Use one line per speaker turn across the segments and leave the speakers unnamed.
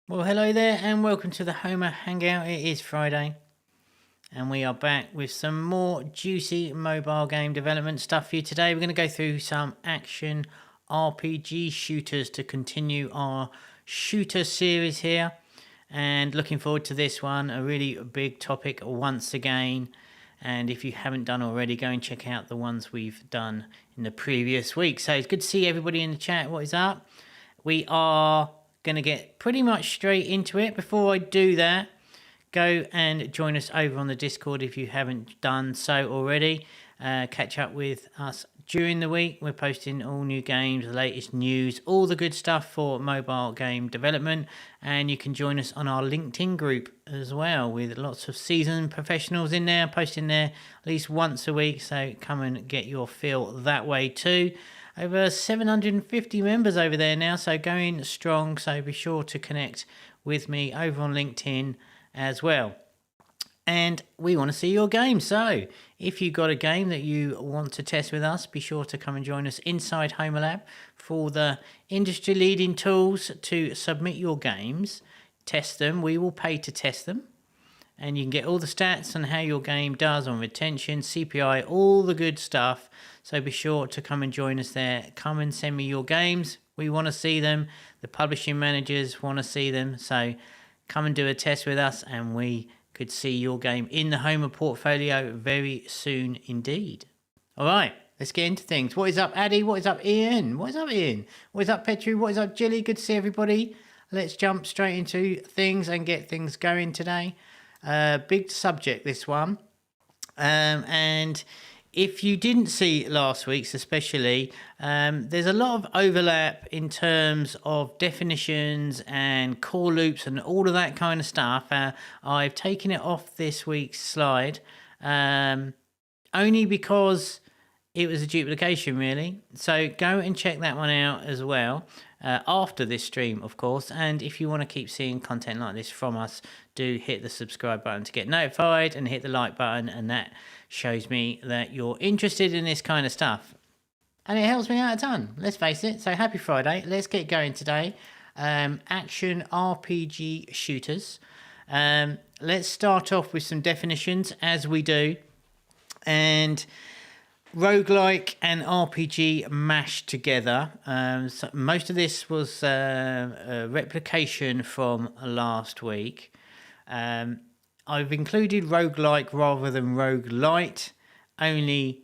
Well, hello there, and welcome to the Homa Hangout. It is Friday, and we are back with some more juicy mobile game development stuff for you today. We're going to go through some action RPG shooters to continue our shooter series here, and looking forward to this one. A really big topic once again. And if you haven't done already, go and check out the ones we've done in the previous week. So it's good to see everybody in the chat. What is up? We are going to get pretty much straight into it. Before I do that, go and join us over on the Discord if you haven't done so already. Catch up with us during the week. We're posting all new games, the latest news, all the good stuff for mobile game development. And you can join us on our LinkedIn group as well, with lots of seasoned professionals in there, posting there at least once a week. So come and get your feel that way too. Over 750 members over there now, so going strong. So be sure to connect with me over on LinkedIn as well. And we want to see your game. So if you've got a game that you want to test with us, be sure to come and join us inside Homa Lab for the industry leading tools to submit your games, test them. We will pay to test them. And you can get all the stats on how your game does on retention, CPI, all the good stuff. So be sure to come and join us there. Come and send me your games. We want to see them. The publishing managers want to see them. So come and do a test with us, and we could see your game in the Homa portfolio very soon indeed. All right, let's get into things. What is up, Addy? What is up, Ian? What is up, Ian? What is up, Petru? What is up, Jilly? Good to see everybody. Let's jump straight into things and get things going today. Big subject, this one. And if you didn't see last week's especially, there's a lot of overlap in terms of definitions and core loops and all of that kind of stuff. I've taken it off this week's slide only because it was a duplication, really. So go and check that one out as well after this stream, of course. And if you want to keep seeing content like this from us, do hit the subscribe button to get notified, and hit the like button, and that shows me that you're interested in this kind of stuff. And it helps me out a ton, let's face it. So happy Friday. Let's get going today. Action RPG shooters. Let's start off with some definitions, as we do. And roguelike and RPG mashed together. So most of this was a replication from last week. I've included roguelike rather than roguelite, only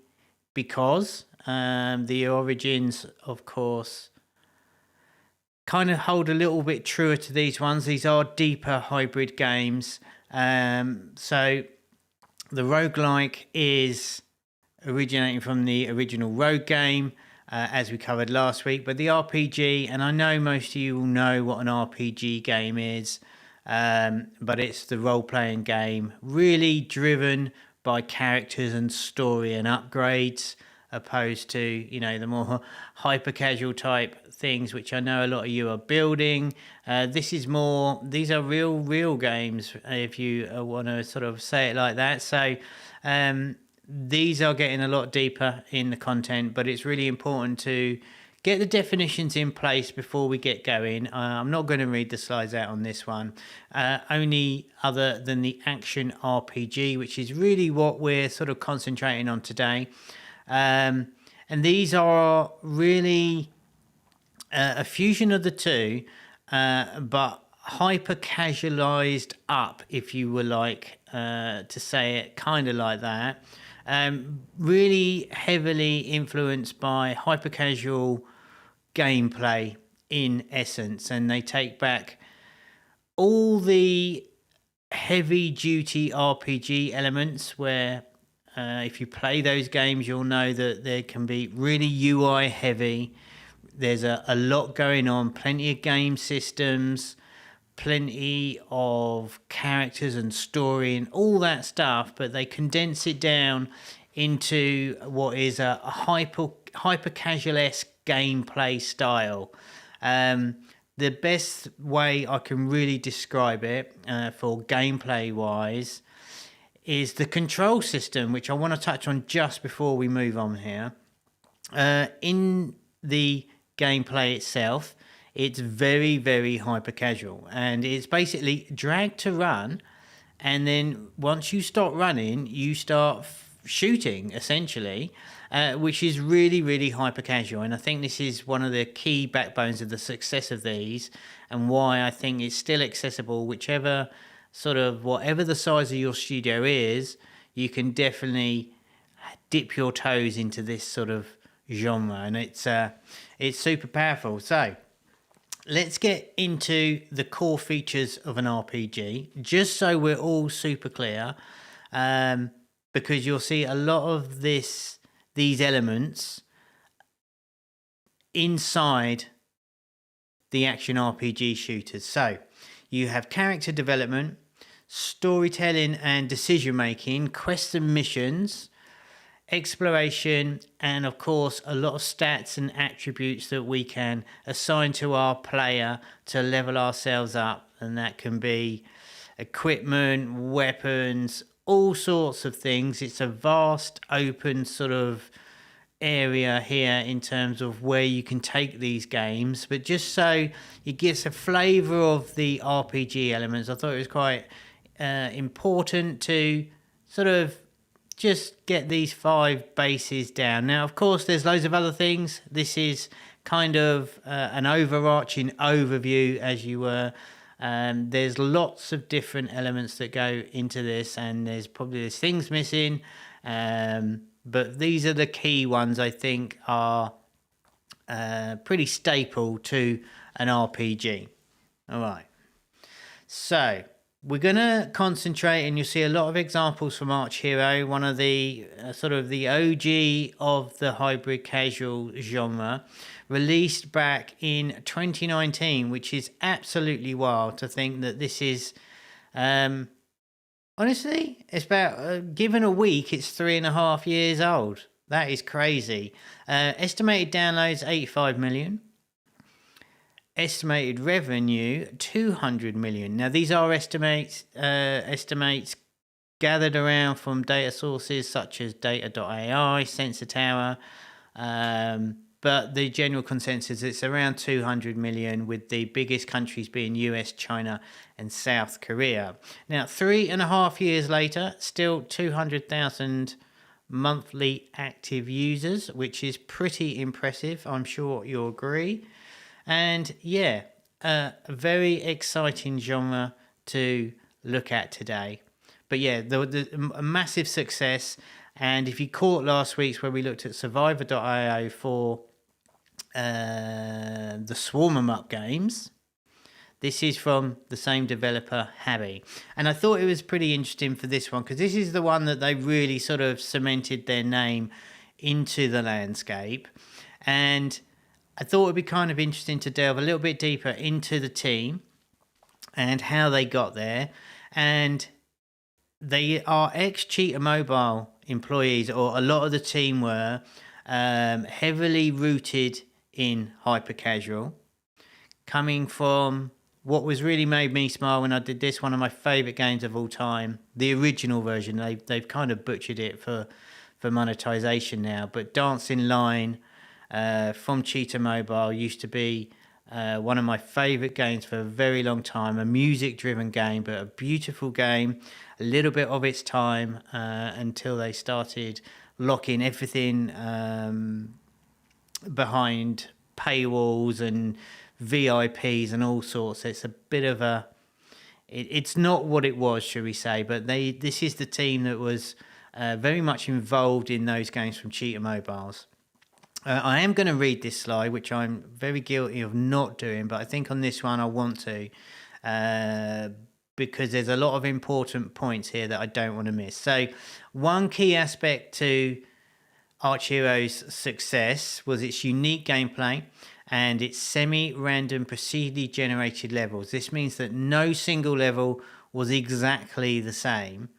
because the origins, of course, kind of hold a little bit truer to these ones. These are deeper hybrid games. So the roguelike is originating from the original Rogue game, as we covered last week. But the RPG, and I know most of you will know what an RPG game is, but it's the role-playing game, really driven by characters and story and upgrades, opposed to, you know, the more hyper-casual type things, which I know a lot of you are building. This is more, these are real games, if you want to sort of say it like that. So these are getting a lot deeper in the content, but it's really important to get the definitions in place before we get going. I'm not going to read the slides out on this one, only other than the action RPG, which is really what we're sort of concentrating on today. And these are really a fusion of the two, but hyper casualized up, if you were like to say it kind of like that. Really heavily influenced by hyper casual gameplay in essence, and they take back all the heavy duty RPG elements where if you play those games, you'll know that they can be really UI heavy. There's a lot going on, plenty of game systems, plenty of characters and story and all that stuff, but they condense it down into what is a hyper casual-esque gameplay style. The best way I can really describe it for gameplay wise is the control system, which I want to touch on just before we move on here. In the gameplay itself, It's very, very hyper casual, and it's basically drag to run. And then once you start running, you start shooting essentially, which is really, really hyper casual. And I think this is one of the key backbones of the success of these, and why I think it's still accessible, whatever the size of your studio is, you can definitely dip your toes into this sort of genre, and it's super powerful. So let's get into the core features of an RPG, just so we're all super clear, because you'll see a lot of these elements inside the action RPG shooters. So you have character development, storytelling and decision making, quests and missions, exploration, and of course a lot of stats and attributes that we can assign to our player to level ourselves up, and that can be equipment, weapons, all sorts of things. It's a vast open sort of area here in terms of where you can take these games, but just so it gets a flavor of the RPG elements, I thought it was quite important to sort of just get these 5 bases down. Now, of course, there's loads of other things. This is kind of an overarching overview, as you were. There's lots of different elements that go into this, and there's things missing. But these are the key ones I think are pretty staple to an RPG. All right. So we're going to concentrate, and you'll see a lot of examples from Arch Hero, one of the sort of the OG of the hybrid casual genre, released back in 2019, which is absolutely wild to think that this is, honestly, it's about, given a week, it's 3.5 years old. That is crazy. Estimated downloads, 85 million. Estimated revenue, 200 million. Now, these are estimates gathered around from data sources such as data.ai, Sensor Tower, but the general consensus, it's around 200 million, with the biggest countries being US, China, and South Korea. Now, 3.5 years later, still 200,000 monthly active users, which is pretty impressive. I'm sure you'll agree. And yeah, a very exciting genre to look at today. But yeah, a massive success. And if you caught last week's where we looked at Survivor.io for the Swarm 'em Up games, this is from the same developer, Habby. And I thought it was pretty interesting for this one, because this is the one that they really sort of cemented their name into the landscape. And I thought it'd be kind of interesting to delve a little bit deeper into the team and how they got there. And they are ex-Cheetah Mobile employees, or a lot of the team were, heavily rooted in hyper casual, coming from what was really made me smile when I did this, one of my favorite games of all time, the original version. They've kind of butchered it for monetization now, but Dancing Line from Cheetah Mobile used to be one of my favorite games for a very long time. A music driven game, but a beautiful game, a little bit of its time, until they started locking everything behind paywalls and VIPs and all sorts. It's a bit of a, it's not what it was, shall we say, but this is the team that was very much involved in those games from Cheetah Mobiles. I am going to read this slide, which I'm very guilty of not doing, but I think on this one I want to, because there's a lot of important points here that I don't want to miss. So one key aspect to Arch Hero's success was its unique gameplay and its semi-random procedurally generated levels. This means that no single level was exactly the same,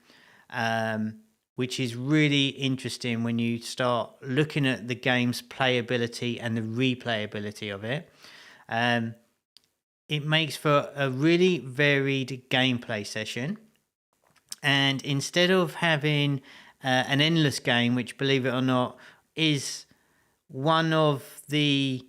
which is really interesting when you start looking at the game's playability and the replayability of it. It makes for a really varied gameplay session. And instead of having an endless game, which, believe it or not, is one of the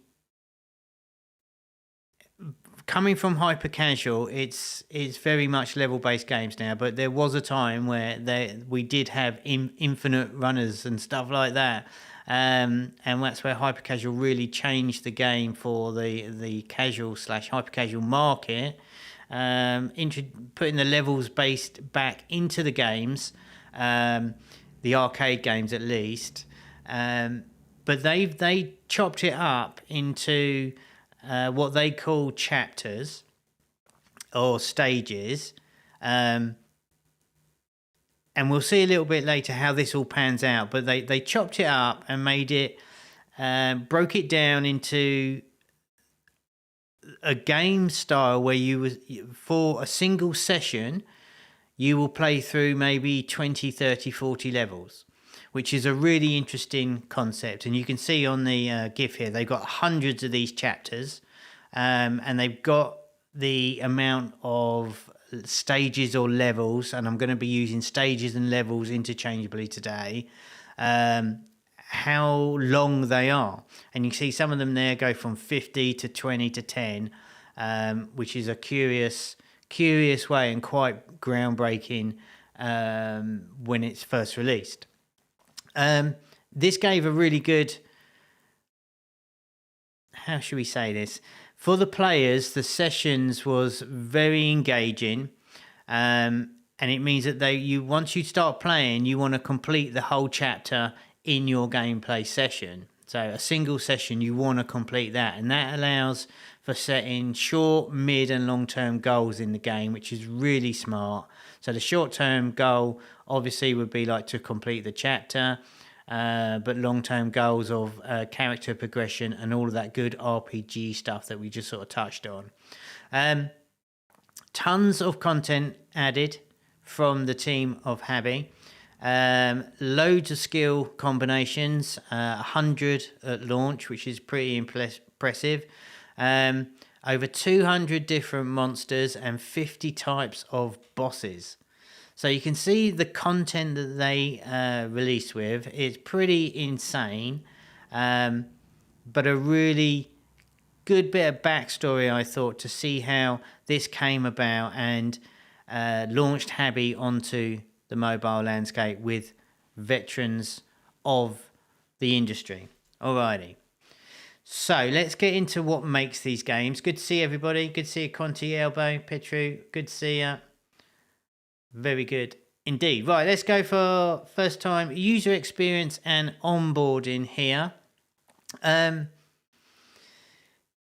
coming from hyper casual, it's very much level based games now. But there was a time where we did have infinite runners and stuff like that, and that's where hyper casual really changed the game for the casual / hyper casual market. Putting the levels based back into the games, the arcade games at least, but they chopped it up into what they call chapters or stages, and we'll see a little bit later how this all pans out. But they chopped it up and made it, broke it down into a game style where for a single session you will play through maybe 20, 30, 40 levels, which is a really interesting concept. And you can see on the GIF here, they've got hundreds of these chapters, and they've got the amount of stages or levels, and I'm going to be using stages and levels interchangeably today, how long they are. And you can see some of them there go from 50 to 20 to 10, which is a curious way and quite groundbreaking when it's first released. This gave a really good, how should we say this? For the players, the sessions was very engaging, and it means that once you start playing, you want to complete the whole chapter in your gameplay session. So a single session, you want to complete that, and that allows for setting short, mid and long-term goals in the game, which is really smart. So the short-term goal obviously would be like to complete the chapter, but long-term goals of character progression and all of that good RPG stuff that we just sort of touched on. Tons of content added from the team of Habby. Loads of skill combinations, 100 at launch, which is pretty impressive. Over 200 different monsters and 50 types of bosses. So you can see the content that they released with is pretty insane, but a really good bit of backstory, I thought, to see how this came about and launched Habby onto the mobile landscape with veterans of the industry. Alrighty. So let's get into what makes these games. Good to see everybody. Good to see you, Conti, Elbow, Petru. Good to see you. Very good indeed. Right, let's go for first time user experience and onboarding here.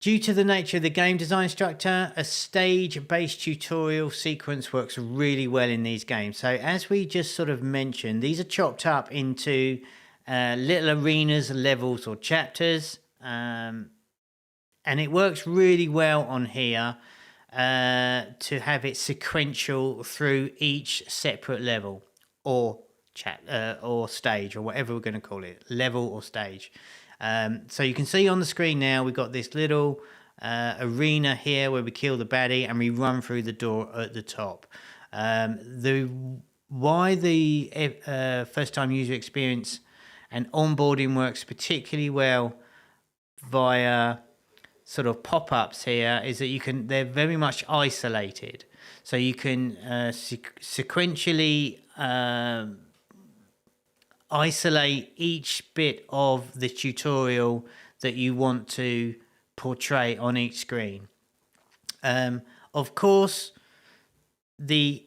Due to the nature of the game design structure, a stage-based tutorial sequence works really well in these games. So as we just sort of mentioned, these are chopped up into little arenas, levels or chapters. And it works really well on here to have it sequential through each separate level or stage, or whatever we're going to call it, level or stage. So you can see on the screen now we've got this little arena here where we kill the baddie and we run through the door at the top. Why the first time user experience and onboarding works particularly well via sort of pop-ups here is that they're very much isolated. So you can sequentially isolate each bit of the tutorial that you want to portray on each screen. Of course, the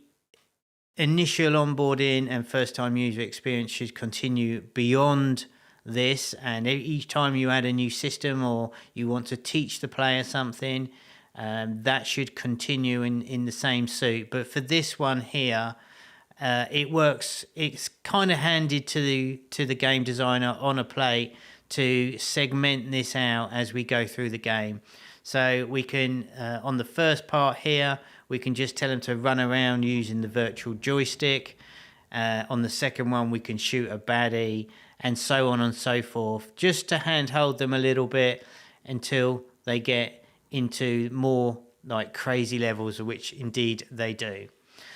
initial onboarding and first time user experience should continue beyond this, and each time you add a new system or you want to teach the player something, that should continue in the same suit. But for this one here, it works. It's kind of handed to the game designer on a plate to segment this out as we go through the game. So we can, on the first part here, we can just tell them to run around using the virtual joystick. On the second one, we can shoot a baddie, and so on and so forth, just to handhold them a little bit until they get into more like crazy levels, which indeed they do.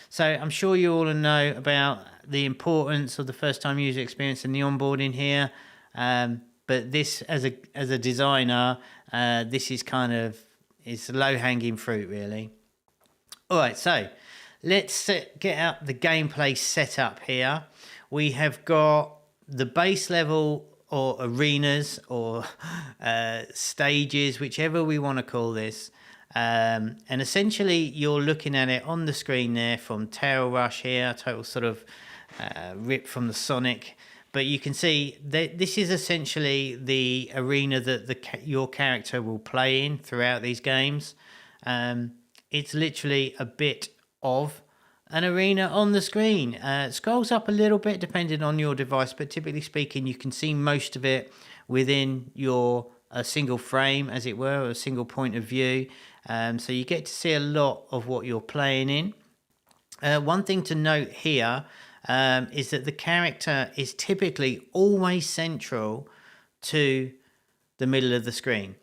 So I'm sure you all know about the importance of the first time user experience and the onboarding here. But this, as a designer, this is kind of It's low-hanging fruit, really. All right, so let's get out the gameplay setup here. We have got the base level or arenas or stages, whichever we want to call this. And essentially, you're looking at it on the screen there from Tail Rush here, total sort of rip from the Sonic. But you can see that this is essentially the arena that your character will play in throughout these games. It's literally a bit of an arena on the screen. It scrolls up a little bit depending on your device, but typically speaking, you can see most of it within a single frame, as it were, or a single point of view. So you get to see a lot of what you're playing in. One thing to note here is that the character is typically always central to the middle of the screen.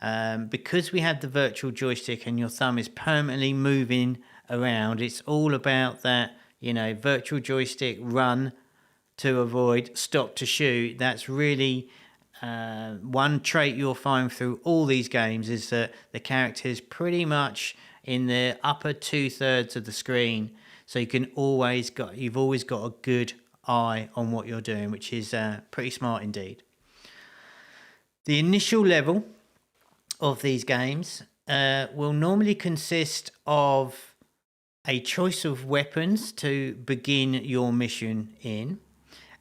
Because we have the virtual joystick and your thumb is permanently moving around, it's all about that, virtual joystick run to avoid, stop to shoot. That's really one trait you'll find through all these games, is that the character is pretty much in the upper 2/3 of the screen. So you've always got a good eye on what you're doing, which is pretty smart indeed. The initial level of these games will normally consist of a choice of weapons to begin your mission in,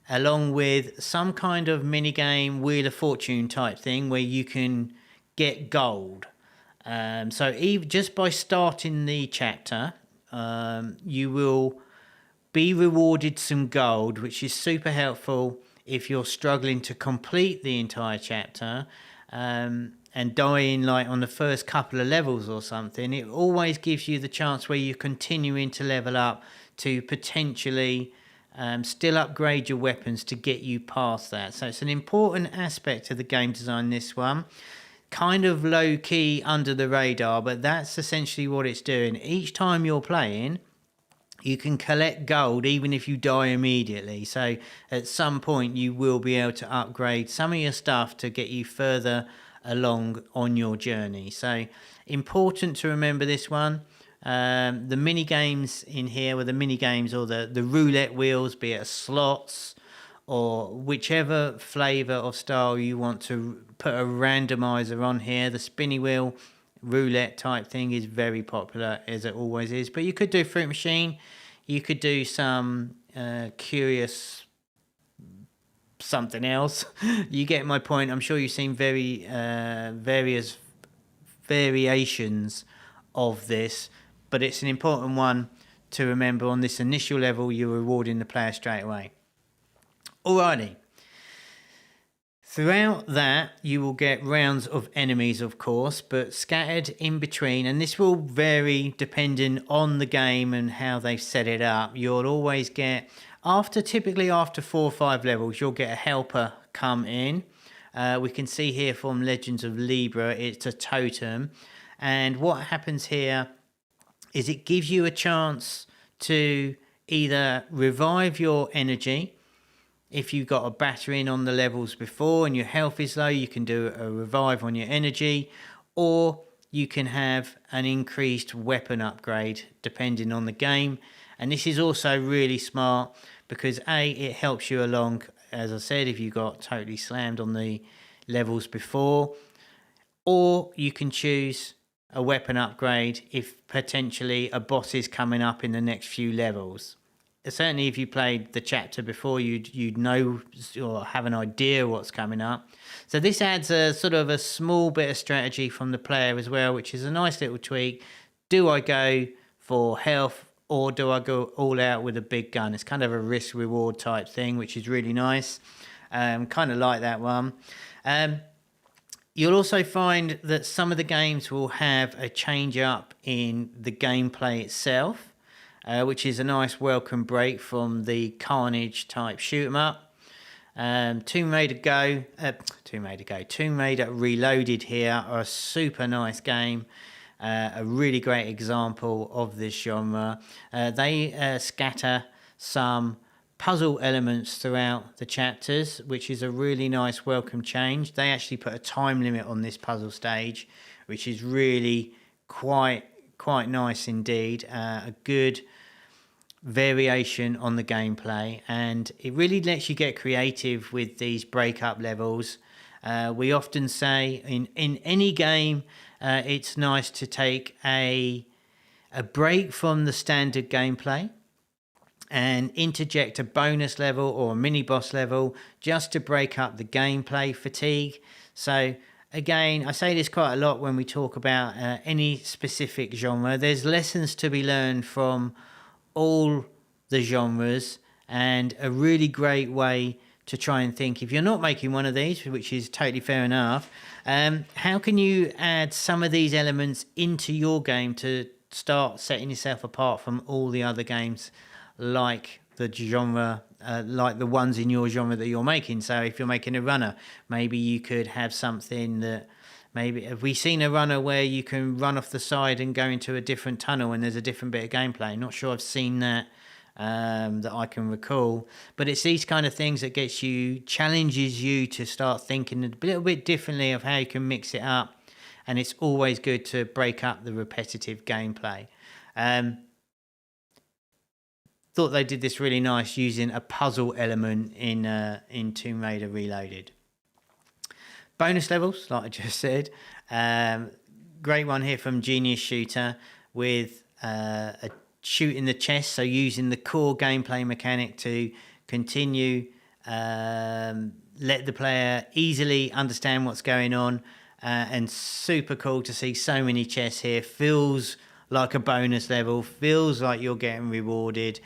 along with some kind of minigame, Wheel of Fortune type thing where you can get gold. So just by starting the chapter, you will be rewarded some gold, which is super helpful if you're struggling to complete the entire chapter and dying like on the first couple of levels or something. It always gives you the chance where you're continuing to level up to potentially still upgrade your weapons to get you past that. So it's an important aspect of the game design, this one. Kind of low key under the radar, but that's essentially what it's doing. Each time you're playing, you can collect gold even if you die immediately. So at some point you will be able to upgrade some of your stuff to get you further along on your journey. So important to remember this one. The mini games in here, or the roulette wheels, be it slots or whichever flavor of style you want to put a randomizer on here. The spinny wheel roulette type thing is very popular, as it always is. But you could do fruit machine. You could do some curious something else. You get my point. I'm sure you've seen various variations of this, but it's an important one to remember. On this initial level, you're rewarding the player straight away. Alrighty. Throughout that, you will get rounds of enemies, of course, but scattered in between, and this will vary depending on the game and how they've set it up. You'll always get, typically after 4 or 5 levels, you'll get a helper come in. We can see here from Legends of Libra, it's a totem. And what happens here is it gives you a chance to either revive your energy. If you got a battering on the levels before and your health is low, you can do a revive on your energy, or you can have an increased weapon upgrade depending on the game. And this is also really smart because it helps you along, as I said, if you got totally slammed on the levels before, or you can choose a weapon upgrade if potentially a boss is coming up in the next few levels. Certainly if you played the chapter before, you'd know or have an idea what's coming up. So this adds a sort of a small bit of strategy from the player as well, which is a nice little tweak. Do I go for health or do I go all out with a big gun? It's kind of a risk reward type thing, which is really nice. Kind of like that one. You'll also find that some of the games will have a change up in the gameplay itself. Which is a nice welcome break from the Carnage type shoot 'em up. Tomb Raider Reloaded here are a super nice game, a really great example of this genre. They scatter some puzzle elements throughout the chapters, which is a really nice welcome change. They actually put a time limit on this puzzle stage, which is really quite nice indeed. A good variation on the gameplay, and it really lets you get creative with these breakup levels. We often say in any game, it's nice to take a break from the standard gameplay and interject a bonus level or a mini boss level just to break up the gameplay fatigue. So again, I say this quite a lot when we talk about any specific genre. There's lessons to be learned from all the genres, and a really great way to try and think, if you're not making one of these, which is totally fair enough, how can you add some of these elements into your game to start setting yourself apart from all the other games like the genre, like the ones in your genre that you're making. So if you're making a runner, maybe you could have something that, maybe have we seen a runner where you can run off the side and go into a different tunnel and there's a different bit of gameplay? Not sure I've seen that that I can recall, but it's these kind of things that challenges you to start thinking a little bit differently of how you can mix it up. And it's always good to break up the repetitive gameplay. Thought they did this really nice using a puzzle element in Tomb Raider Reloaded. Bonus levels, like I just said. Great one here from Genius Shooter with a shoot in the chest. So using the core gameplay mechanic to continue, let the player easily understand what's going on. And super cool to see so many chests here. Feels like a bonus level. Feels like you're getting rewarded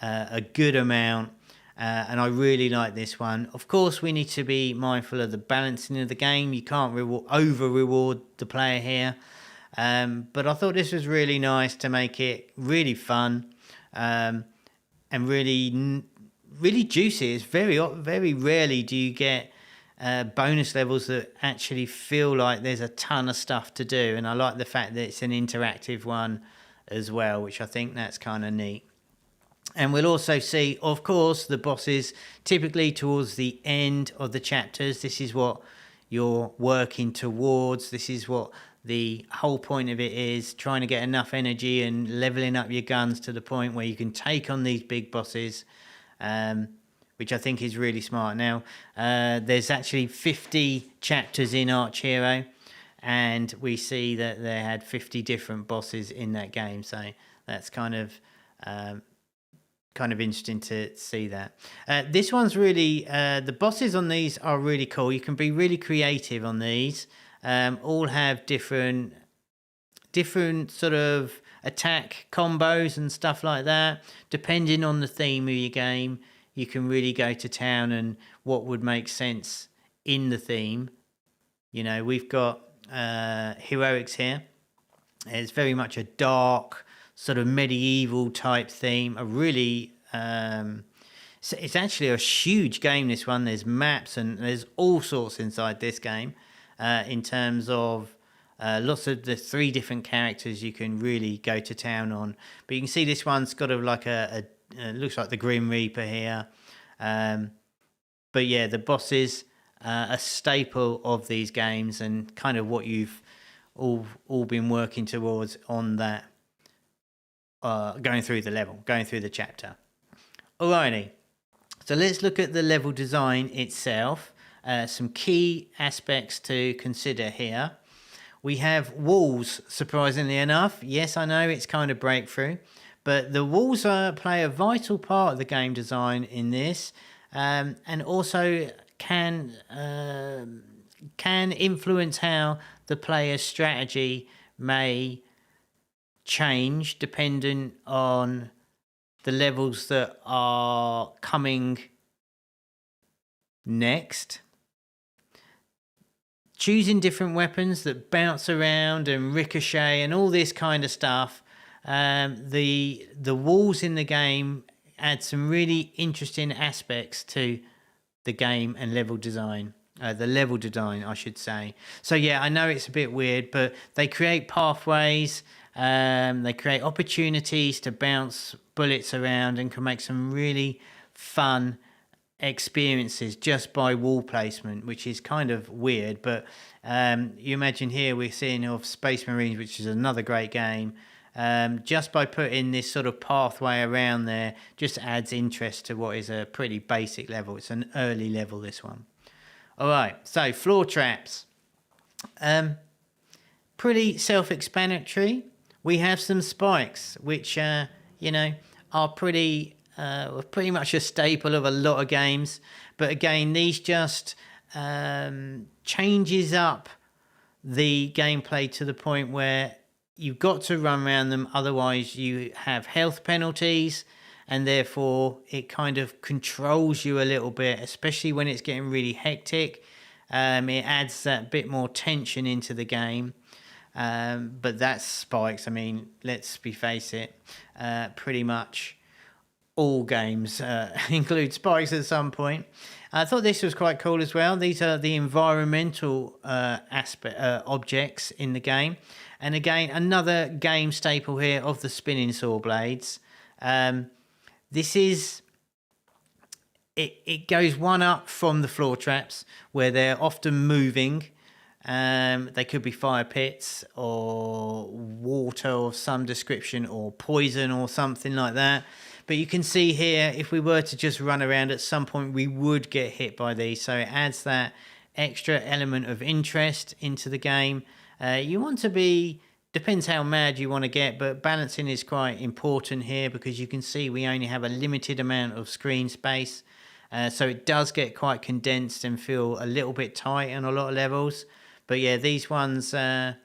a good amount. And I really like this one. Of course, we need to be mindful of the balancing of the game. You can't over-reward the player here. But I thought this was really nice to make it really fun and really juicy. It's very rarely do you get bonus levels that actually feel like there's a ton of stuff to do. And I like the fact that it's an interactive one as well, which I think that's kind of neat. And we'll also see, of course, the bosses typically towards the end of the chapters. This is what you're working towards. This is what the whole point of it is, trying to get enough energy and leveling up your guns to the point where you can take on these big bosses, which I think is really smart. Now, there's actually 50 chapters in Arch Hero, and we see that they had 50 different bosses in that game. So that's kind of interesting to see that. This one's really, the bosses on these are really cool. You can be really creative on these. All have different sort of attack combos and stuff like that. Depending on the theme of your game, you can really go to town and what would make sense in the theme. You know, we've got heroics here. It's very much a dark, sort of medieval type theme. A really it's actually a huge game, this one. There's maps and there's all sorts inside this game, in terms of lots of the 3 different characters you can really go to town on. But you can see this one's got like a looks like the Grim Reaper here. But yeah, the bosses, a staple of these games and kind of what you've all been working towards on that, going through the level, going through the chapter. Alrighty, so let's look at the level design itself. Some key aspects to consider here. We have walls, surprisingly enough. Yes, I know it's kind of breakthrough, but the walls play a vital part of the game design in this, and also can influence how the player's strategy may change dependent on the levels that are coming next. Choosing different weapons that bounce around and ricochet and all this kind of stuff. The walls in the game add some really interesting aspects to the game and level design. The level design, I should say. So yeah, I know it's a bit weird, but they create pathways. They create opportunities to bounce bullets around and can make some really fun experiences just by wall placement, which is kind of weird. But you imagine here we're seeing of Space Marines, which is another great game. Just by putting this sort of pathway around there, just adds interest to what is a pretty basic level. It's an early level, this one. All right, so floor traps. Pretty self-explanatory. We have some spikes, which are pretty much a staple of a lot of games. But again, these just changes up the gameplay to the point where you've got to run around them, otherwise you have health penalties, and therefore it kind of controls you a little bit, especially when it's getting really hectic. It adds that bit more tension into the game. But that's spikes. I mean, let's face it, pretty much all games include spikes at some point. I thought this was quite cool as well. These are the environmental objects in the game. And again, another game staple here of the spinning saw blades. This is... It goes one up from the floor traps, where they're often moving. They could be fire pits or water of some description or poison or something like that. But you can see here, if we were to just run around at some point, we would get hit by these. So it adds that extra element of interest into the game. You want to be, depends how mad you want to get, but balancing is quite important here, because you can see we only have a limited amount of screen space. So it does get quite condensed and feel a little bit tight on a lot of levels. But yeah, these ones, the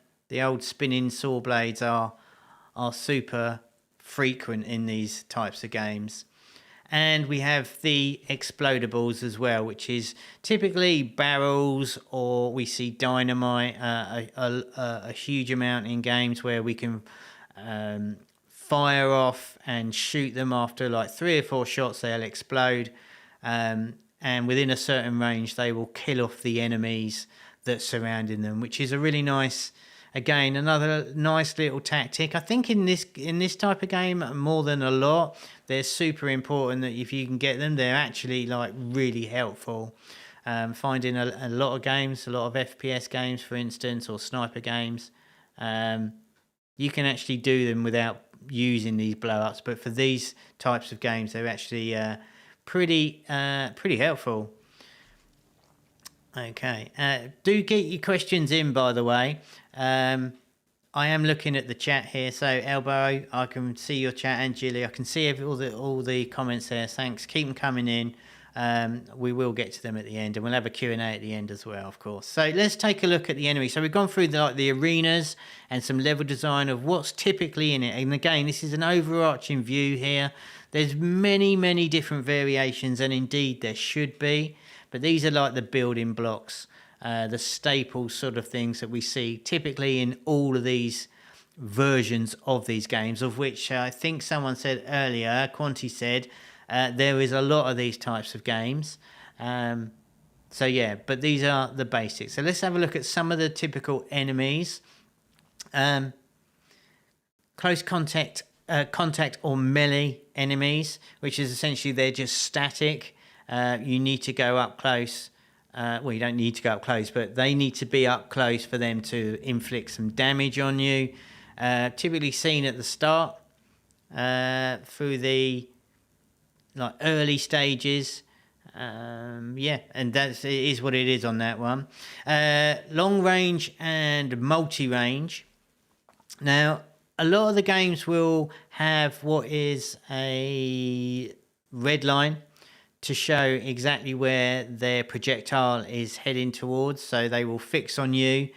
old spinning saw blades are super frequent in these types of games. And we have the explodables as well, which is typically barrels, or we see dynamite a huge amount in games where we can fire off and shoot them. After like 3 or 4 shots, they'll explode. And within a certain range, they will kill off the enemies that's surrounding them, which is a really nice, again, another nice little tactic. I think in this type of game, more than a lot, they're super important. That if you can get them, they're actually like really helpful. Finding a lot of games, a lot of FPS games, for instance, or sniper games, you can actually do them without using these blow-ups. But for these types of games, they're actually pretty helpful. Okay, do get your questions in, by the way. I am looking at the chat here, so Elbow, I can see your chat, and Julie, I can see all the comments there. Thanks, keep them coming in. We will get to them at the end, and we'll have a Q&A at the end as well, of course. So let's take a look at the enemy. So we've gone through the arenas and some level design of what's typically in it. And again, this is an overarching view here. There's many different variations, and indeed there should be. But these are like the building blocks, the staple sort of things that we see typically in all of these versions of these games, of which I think someone said earlier, Quanti said, there is a lot of these types of games. So yeah, but these are the basics. So let's have a look at some of the typical enemies. Close contact or melee enemies, which is essentially they're just static. You need to go up close. Well, you don't need to go up close, but they need to be up close for them to inflict some damage on you. Typically seen at the start, through the early stages. Yeah, and it is what it is on that one. Long range and multi-range. Now, a lot of the games will have what is a red line to show exactly where their projectile is heading towards. So they will fix on you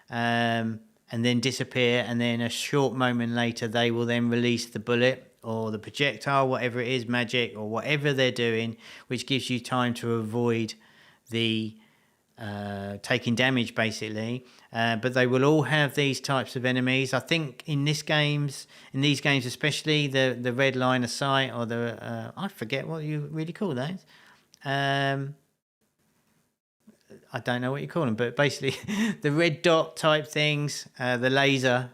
and then disappear, and then a short moment later they will then release the bullet or the projectile, whatever it is, magic or whatever they're doing, which gives you time to avoid the taking damage, basically. But they will all have these types of enemies. I think in these games especially, the red line of sight, or the I forget what you really call those. I don't know what you call them, but basically the red dot type things, the laser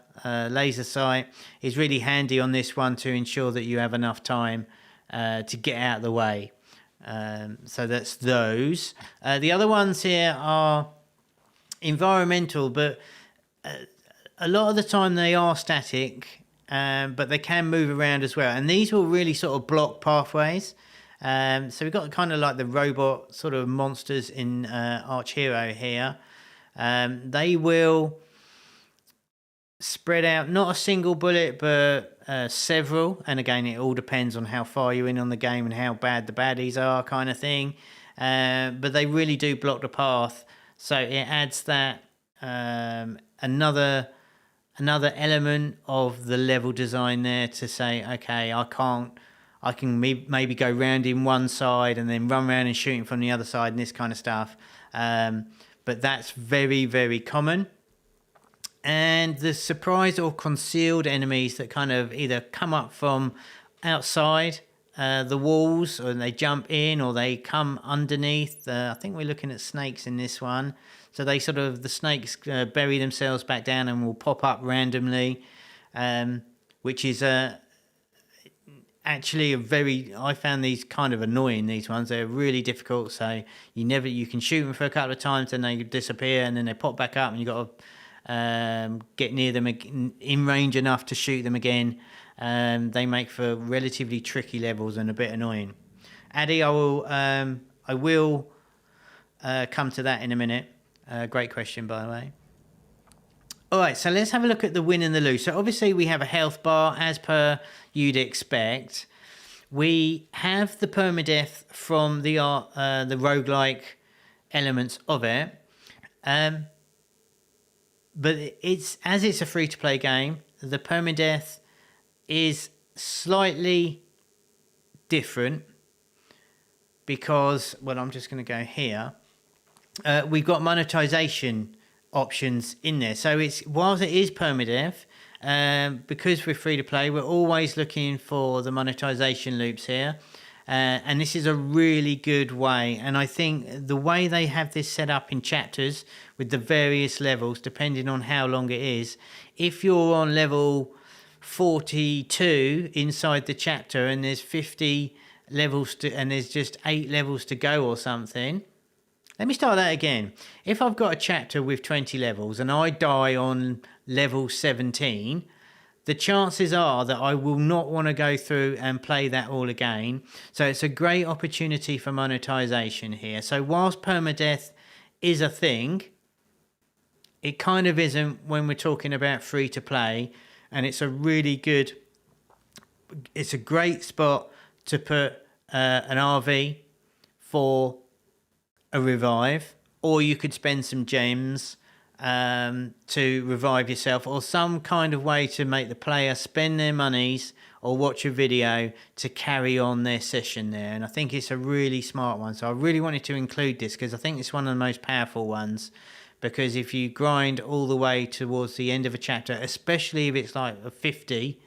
sight is really handy on this one to ensure that you have enough time to get out of the way. So that's those. The other ones here are environmental, but a lot of the time they are static, but they can move around as well. And these will really sort of block pathways. So we've got kind of like the robot sort of monsters in Arch Hero here. They will spread out, not a single bullet, but several. And again, it all depends on how far you're in on the game and how bad the baddies are, kind of thing. But they really do block the path. So it adds that another element of the level design there to say, okay, I can maybe go round in one side and then run around and shooting from the other side and this kind of stuff. But that's very, very common. And the surprise or concealed enemies that kind of either come up from outside the walls, or they jump in, or they come underneath. I think we're looking at snakes in this one. So the snakes bury themselves back down and will pop up randomly, which is actually I found these kind of annoying, these ones. They're really difficult. So you can shoot them for a couple of times and they disappear, and then they pop back up and you got to get near them in range enough to shoot them again. They make for relatively tricky levels and a bit annoying. Addy, I will come to that in a minute. Great question, by the way. All right, so let's have a look at the win and the lose. So obviously we have a health bar, as per you'd expect. We have the permadeath from the roguelike elements of it. But it's a free-to-play game, the permadeath is slightly different because, well, I'm just going to go here. We've got monetization options in there. So whilst it is permadeath, because we're free to play, we're always looking for the monetization loops here. And this is a really good way. And I think the way they have this set up in chapters with the various levels, depending on how long it is, if you're on level 42 inside the chapter and there's 50 levels and there's just 8 levels to go or something. Let me start that again. If I've got a chapter with 20 levels and I die on level 17, the chances are that I will not want to go through and play that all again. So it's a great opportunity for monetization here. So whilst permadeath is a thing, it kind of isn't when we're talking about free to play. And it's a great spot to put an RV for a revive, or you could spend some gems to revive yourself, or some kind of way to make the player spend their monies or watch a video to carry on their session there. And I think it's a really smart one. So I really wanted to include this because I think it's one of the most powerful ones. Because if you grind all the way towards the end of a chapter, especially if it's like a 50,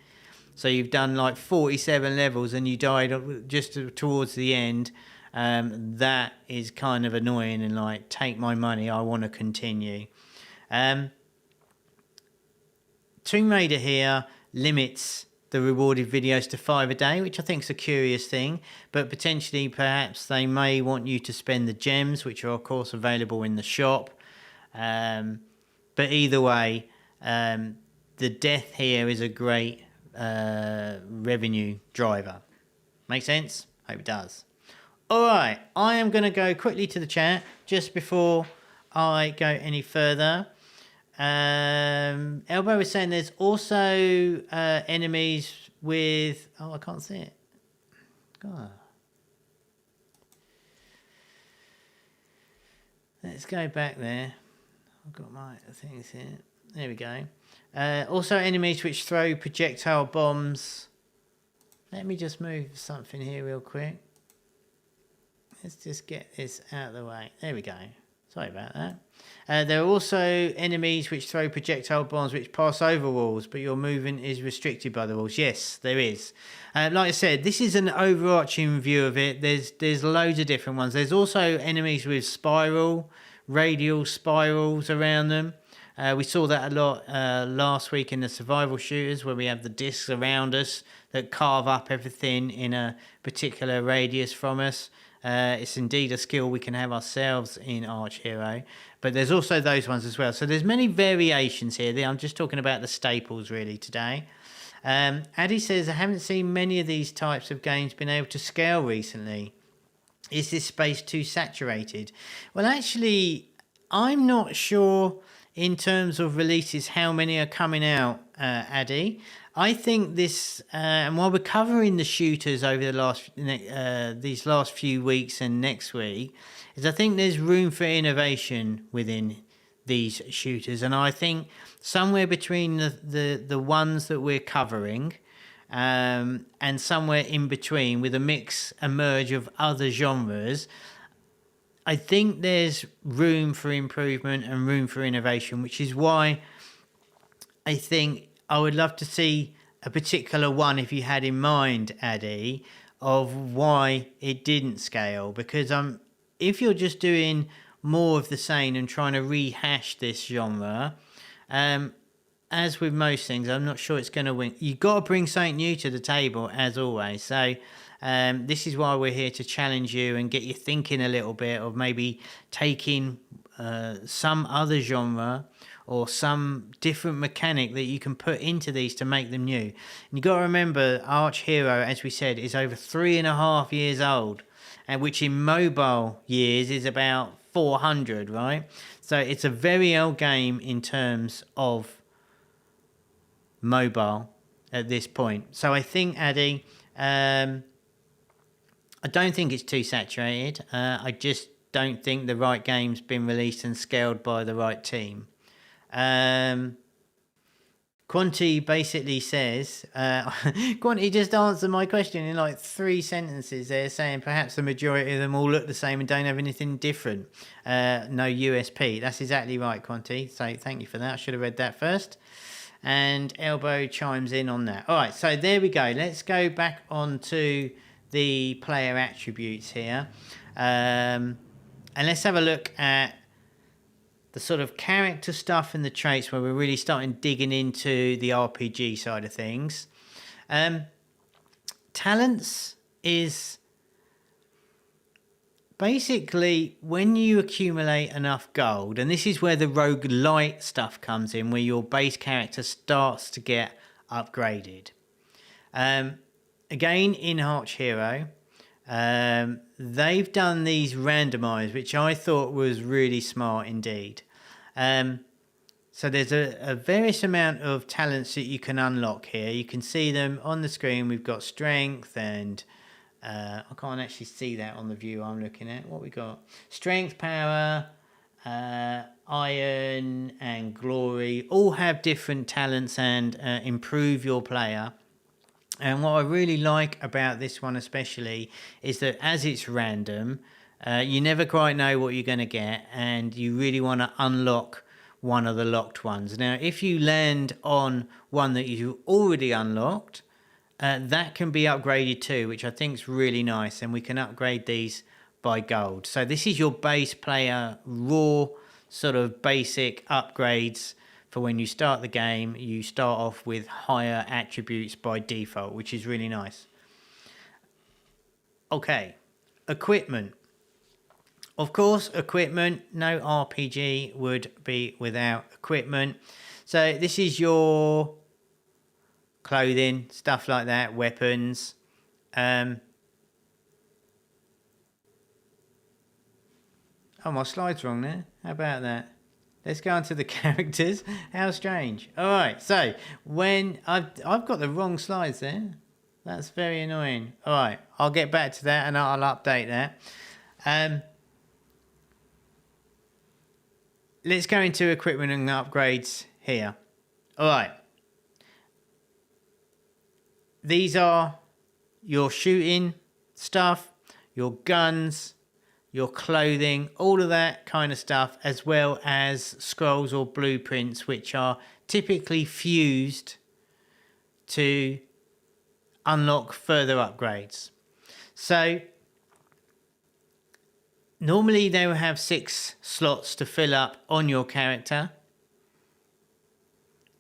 so you've done like 47 levels and you died just towards the end, that is kind of annoying and like, take my money, I want to continue. Tomb Raider here limits the rewarded videos to 5 a day, which I think is a curious thing, but potentially perhaps they may want you to spend the gems, which are of course available in the shop. But either way, the death here is a great revenue driver. Make sense? Hope it does. All right, I am going to go quickly to the chat just before I go any further. Elbow was saying there's also enemies with... Oh, I can't see it. God. Let's go back there. I've got my things here. There we go. Also enemies which throw projectile bombs. Let me just move something here real quick. Let's just get this out of the way. There we go. Sorry about that. There are also enemies which throw projectile bombs which pass over walls, but your movement is restricted by the walls. Yes, there is. Like I said, this is an overarching view of it. There's loads of different ones. There's also enemies with radial spirals around them. We saw that a lot last week in the survival shooters, where we have the discs around us that carve up everything in a particular radius from us. It's indeed a skill we can have ourselves in Arch Hero, but there's also those ones as well. So there's many variations here. I'm just talking about the staples really today. Addy says, I haven't seen many of these types of games been able to scale recently. Is this space too saturated? Well, actually, I'm not sure in terms of releases how many are coming out, Addy. I think this, and while we're covering the shooters over the these last few weeks and next week, is I think there's room for innovation within these shooters, and I think somewhere between the ones that we're covering, and somewhere in between with a merge of other genres, I think there's room for improvement and room for innovation, which is why I think I would love to see a particular one, if you had in mind, Addy, of why it didn't scale. Because if you're just doing more of the same and trying to rehash this genre, as with most things, I'm not sure it's going to win. You've got to bring something new to the table, as always. So this is why we're here to challenge you and get you thinking a little bit of maybe taking some other genre or some different mechanic that you can put into these to make them new. And you've got to remember, Arch Hero, as we said, is over 3.5 years old, and which in mobile years is about 400, right? So it's a very old game in terms of mobile at this point. So I think, Addy, I don't think it's too saturated. I just don't think the right game's been released and scaled by the right team. Quanti basically says, Quanti just answered my question in like 3 sentences there, saying perhaps the majority of them all look the same and don't have anything different. No USP. That's exactly right, Quanti. So thank you for that. I should have read that first. And Elbow chimes in on that. All right, so there we go. Let's go back onto the player attributes here. And let's have a look at the sort of character stuff and the traits where we're really starting digging into the RPG side of things. Talents is basically when you accumulate enough gold, and this is where the roguelite stuff comes in, where your base character starts to get upgraded. Again, in Arch Hero, they've done these randomized, which I thought was really smart indeed. So there's a various amount of talents that you can unlock here. You can see them on the screen. We've got strength and I can't actually see that on the view I'm looking at. What we got? Strength, power, iron and glory all have different talents and improve your player. And what I really like about this one especially is that as it's random, you never quite know what you're going to get, and you really want to unlock one of the locked ones. Now, if you land on one that you already unlocked, that can be upgraded too, which I think is really nice, and we can upgrade these by gold. So this is your base player raw sort of basic upgrades for when you start the game. You start off with higher attributes by default, which is really nice. Okay, equipment. Of course, equipment, no RPG would be without equipment. So this is your clothing, stuff like that, weapons. Oh, my slide's wrong there. How about that? Let's go on to the characters. How strange. All right, so when I've got the wrong slides there. That's very annoying. All right, I'll get back to that and I'll update that. Let's go into equipment and upgrades here. All right. These are your shooting stuff, your guns, your clothing, all of that kind of stuff, as well as scrolls or blueprints, which are typically fused to unlock further upgrades. So normally they will have 6 slots to fill up on your character.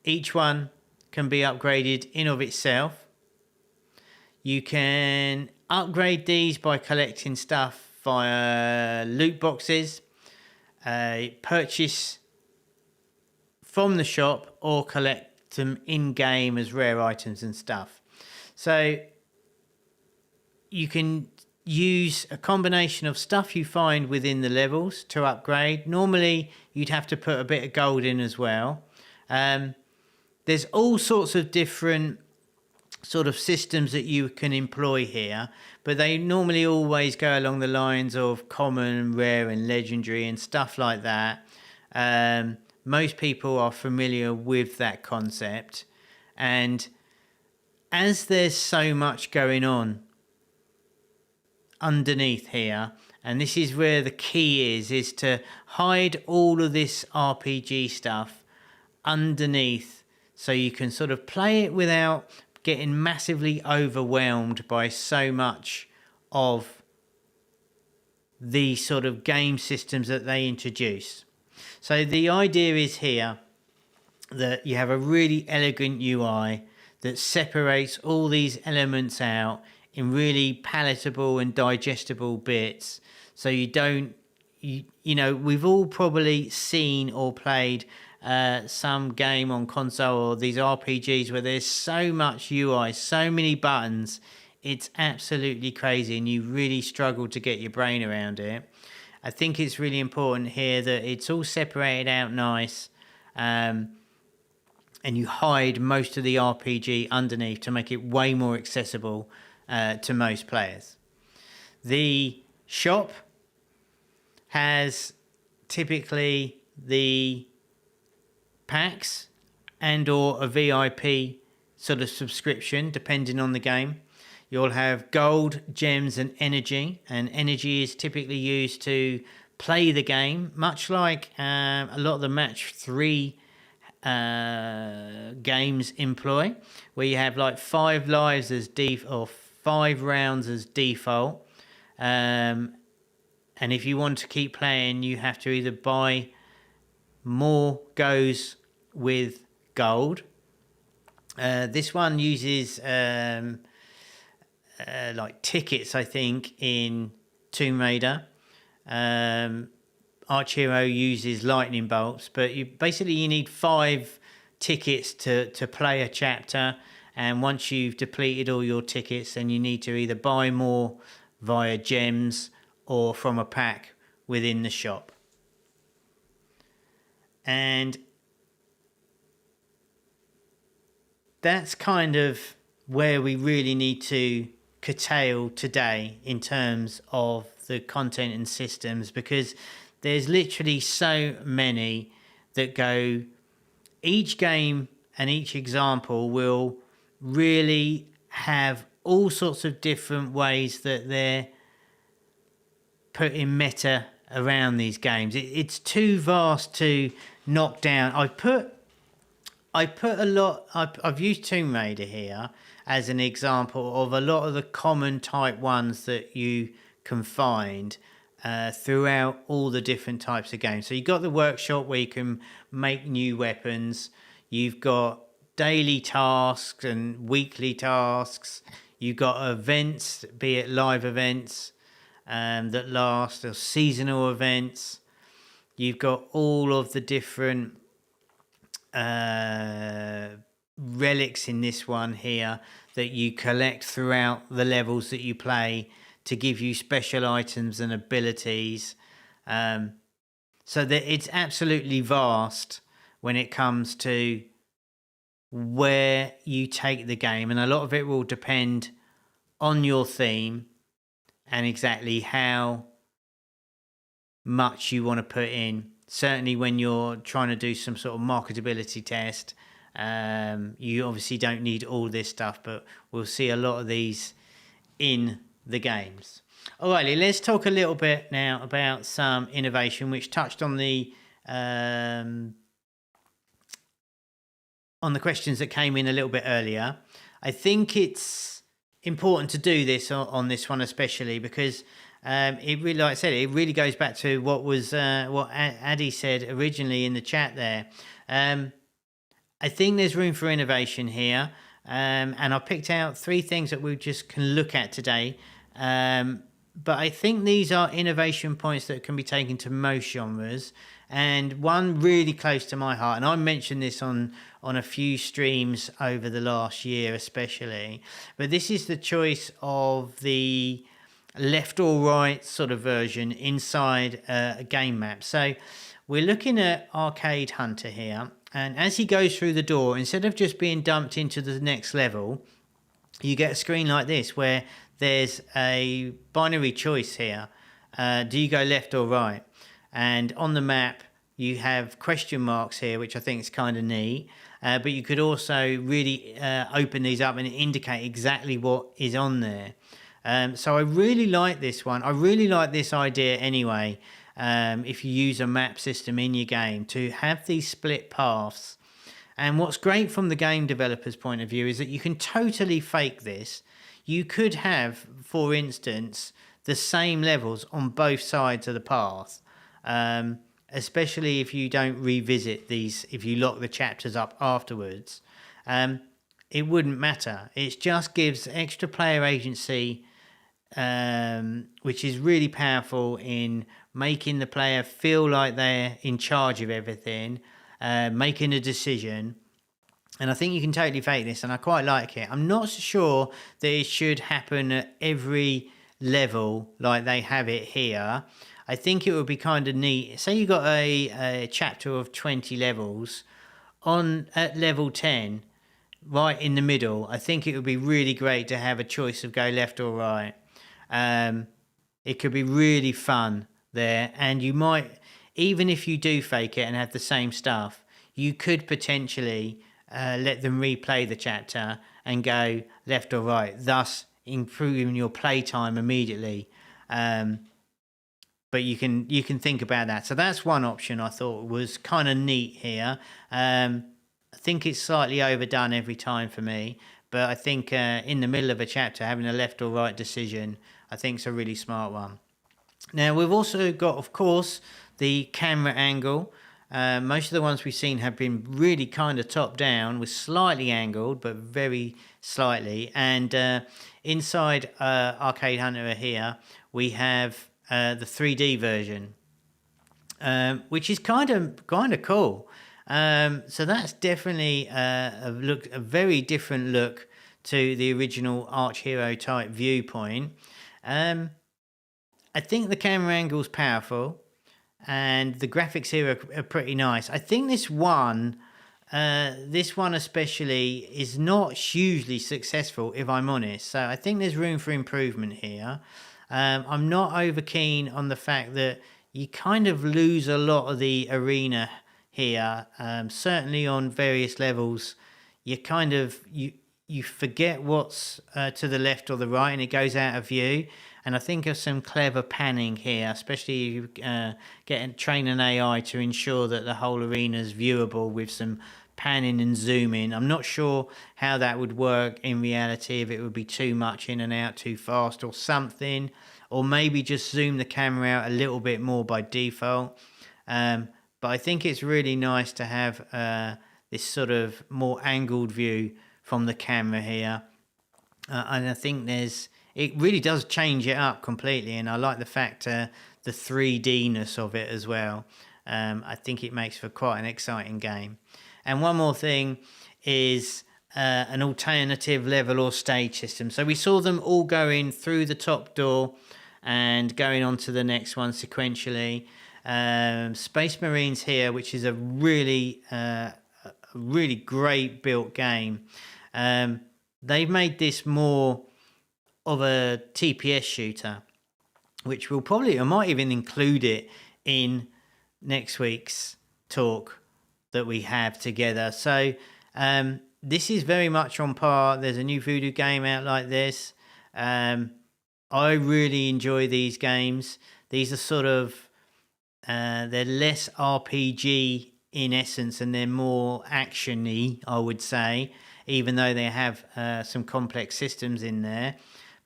Each one can be upgraded in of itself. You can upgrade these by collecting stuff via loot boxes, purchase from the shop, or collect them in-game as rare items and stuff. So you can use a combination of stuff you find within the levels to upgrade. Normally, you'd have to put a bit of gold in as well. There's all sorts of different sort of systems that you can employ here, but they normally always go along the lines of common, rare, and legendary and stuff like that. Most people are familiar with that concept, and as there's so much going on underneath here, and this is where the key is to hide all of this RPG stuff underneath, so you can sort of play it without getting massively overwhelmed by so much of the sort of game systems that they introduce. So the idea is here that you have a really elegant UI that separates all these elements out in really palatable and digestible bits, so you don't, you know, we've all probably seen or played some game on console or these RPGs where there's so much UI, so many buttons, it's absolutely crazy, and you really struggle to get your brain around it. I think it's really important here that it's all separated out nice, and you hide most of the RPG underneath to make it way more accessible to most players. The shop has typically the packs and or a VIP sort of subscription depending on the game. You'll have gold, gems and energy is typically used to play the game, much like a lot of the match 3 games employ, where you have like 5 lives as or 5 rounds as default, and if you want to keep playing, you have to either buy more goes with gold. This one uses like tickets, I think, in Tomb Raider. Arch Hero uses lightning bolts, but you need 5 tickets to play a chapter, and once you've depleted all your tickets, then you need to either buy more via gems or from a pack within the shop. And that's kind of where we really need to curtail today in terms of the content and systems, because there's literally so many that go. Each game and each example will really have all sorts of different ways that they're putting meta around these games. It's too vast to knock down. I've used Tomb Raider here as an example of a lot of the common type ones that you can find throughout all the different types of games. So you've got the workshop where you can make new weapons. You've got daily tasks and weekly tasks. You've got events, be it live events that last, or seasonal events. You've got all of the different relics in this one here that you collect throughout the levels that you play to give you special items and abilities. So that it's absolutely vast when it comes to where you take the game, and a lot of it will depend on your theme and exactly how much you want to put in. Certainly when you're trying to do some sort of marketability test, you obviously don't need all this stuff, but we'll see a lot of these in the games. Alrighty, let's talk a little bit now about some innovation, which touched on the questions that came in a little bit earlier. I think it's important to do this on this one, especially because it really, like I said, it really goes back to what was what Addy said originally in the chat there. I think there's room for innovation here, and I picked out 3 things that we just can look at today. but I think these are innovation points that can be taken to most genres. And one really close to my heart, and I mentioned this on a few streams over the last year, especially. But this is the choice of the left or right sort of version inside a game map. So we're looking at Arcade Hunter here, and as he goes through the door, instead of just being dumped into the next level, you get a screen like this where there's a binary choice here. Do you go left or right? And on the map, you have question marks here, which I think is kind of neat. But you could also really open these up and indicate exactly what is on there. So I really like this one. I really like this idea anyway. If you use a map system in your game, to have these split paths. And what's great from the game developer's point of view is that you can totally fake this. You could have, for instance, the same levels on both sides of the path, especially if you don't revisit these, if you lock the chapters up afterwards. It wouldn't matter. It just gives extra player agency, which is really powerful in making the player feel like they're in charge of everything. Making a decision, and I think you can totally fake this, and I quite like it. I'm not so sure that it should happen at every level like they have it here. I think it would be kind of neat. Say you got a chapter of 20 levels at level 10, right in the middle. I think it would be really great to have a choice of go left or right. It could be really fun there, and you might, even if you do fake it and have the same stuff, you could potentially let them replay the chapter and go left or right, thus improving your playtime immediately. But you can think about that. So that's one option I thought was kind of neat here. I think it's slightly overdone every time for me, but I think in the middle of a chapter, having a left or right decision, I think is a really smart one. Now, we've also got, of course, the camera angle. Most of the ones we've seen have been really kind of top down, with slightly angled, but very slightly. And inside Arcade Hunter here, we have the 3D version, which is kind of cool. So that's definitely a very different look to the original Arch Hero type viewpoint. I think the camera angle is powerful, and the graphics here are pretty nice. I think this one especially is not hugely successful, if I'm honest. So I think there's room for improvement here. I'm not over keen on the fact that you kind of lose a lot of the arena here. Certainly on various levels, you kind of you forget what's to the left or the right, and it goes out of view. And I think of some clever panning here, especially if you train an AI to ensure that the whole arena is viewable with some panning and zooming. I'm not sure how that would work in reality, if it would be too much in and out too fast or something, or maybe just zoom the camera out a little bit more by default. But I think it's really nice to have this sort of more angled view from the camera here. And I think it really does change it up completely, and I like the fact the 3D-ness of it as well. I think it makes for quite an exciting game. And one more thing is an alternative level or stage system. So we saw them all going through the top door and going on to the next one sequentially. Space Marines here, which is a really great built game. They've made this more of a TPS shooter, which I might even include it in next week's talk that we have together. So this is very much on par. There's a new Voodoo game out like this. I really enjoy these games. These are sort of they're less RPG in essence, and they're more action-y, I would say, even though they have some complex systems in there.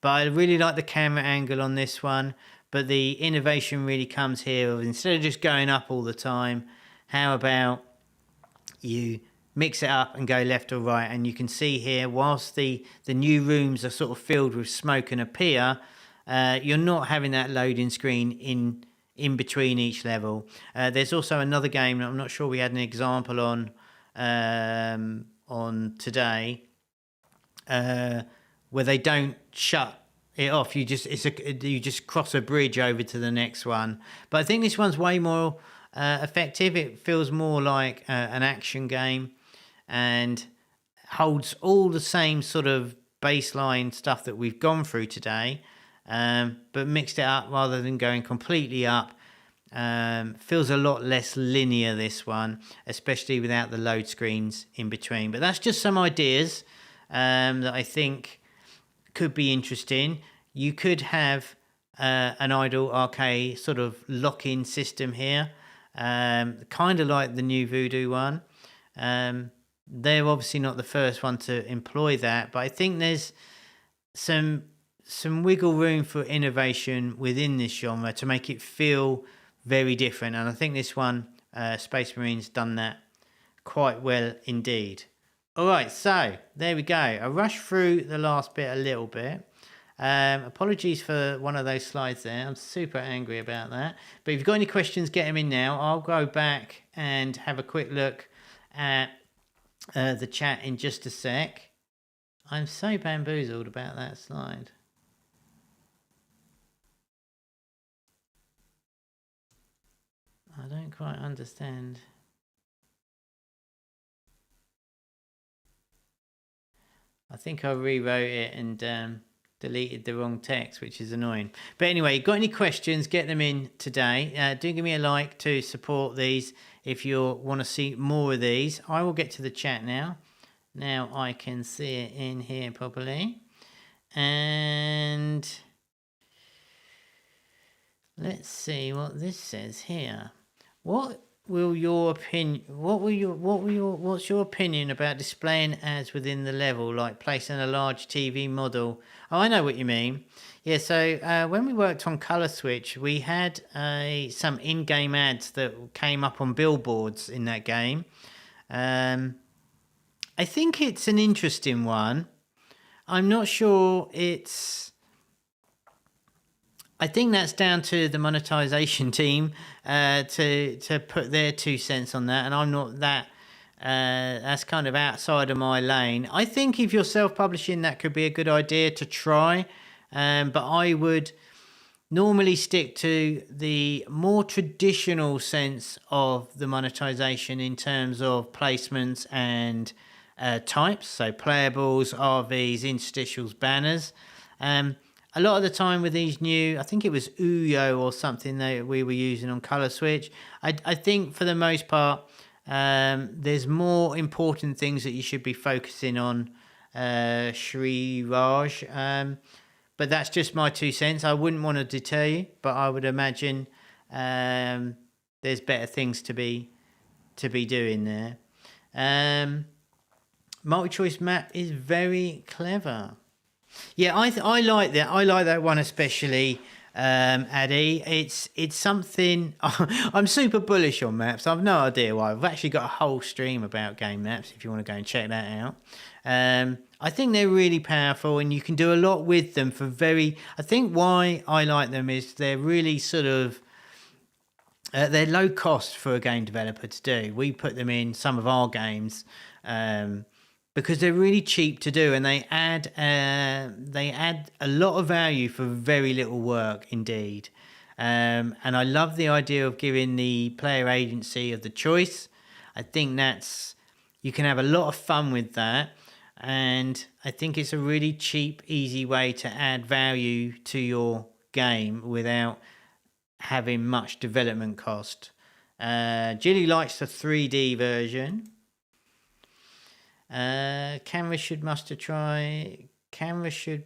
But I really like the camera angle on this one. But the innovation really comes here of, instead of just going up all the time, how about you mix it up and go left or right? And you can see here, whilst the new rooms are sort of filled with smoke and a pier, you're not having that loading screen in between each level. There's also another game that I'm not sure we had an example on today, where they don't shut it off. You just cross a bridge over to the next one. But I think this one's way more effective. It feels more like an action game, and holds all the same sort of baseline stuff that we've gone through today, but mixed it up rather than going completely up. Feels a lot less linear, this one, especially without the load screens in between. But that's just some ideas that I think could be interesting. You could have an idle arcade sort of lock-in system here, kind of like the new Voodoo one. They're obviously not the first one to employ that, but I think there's some wiggle room for innovation within this genre to make it feel very different. And I think this one, Space Marine's done that quite well indeed. All right, so there we go. I rushed through the last bit a little bit. Apologies for one of those slides there. I'm super angry about that. But if you've got any questions, get them in now. I'll go back and have a quick look at the chat in just a sec. I'm so bamboozled about that slide. I don't quite understand. I think I rewrote it and deleted the wrong text, which is annoying. But anyway, got any questions, get them in today. Do give me a like to support these if you want to see more of these. I will get to the chat now. Now I can see it in here properly. And let's see what this says here. What's your opinion about displaying ads within the level, like placing a large TV model? Oh, I know what you mean. Yeah, so when we worked on Color Switch, we had some in-game ads that came up on billboards in that game. I think it's an interesting one. I'm not sure I think that's down to the monetization team to put their 2 cents on that, and I'm not that. That's kind of outside of my lane. I think if you're self-publishing, that could be a good idea to try, but I would normally stick to the more traditional sense of the monetization in terms of placements and types, so playables, RVs, interstitials, banners. A lot of the time with these new, I think it was Uyo or something that we were using on Color Switch, I think for the most part, there's more important things that you should be focusing on, Shri Raj. But that's just my 2 cents. I wouldn't want to deter you, but I would imagine there's better things to be doing there. Multi-choice map is very clever. Yeah, I like that. I like that one especially, Addy. It's something. I'm super bullish on maps. I've no idea why. I've actually got a whole stream about game maps if you want to go and check that out. I think they're really powerful, and you can do a lot with them for very. I think why I like them is they're really sort of. They're low cost for a game developer to do. We put them in some of our games. Because they're really cheap to do, and they add a lot of value for very little work indeed. And I love the idea of giving the player agency of the choice. I think you can have a lot of fun with that, and I think it's a really cheap, easy way to add value to your game without having much development cost. Jilly likes the 3D version. Camera should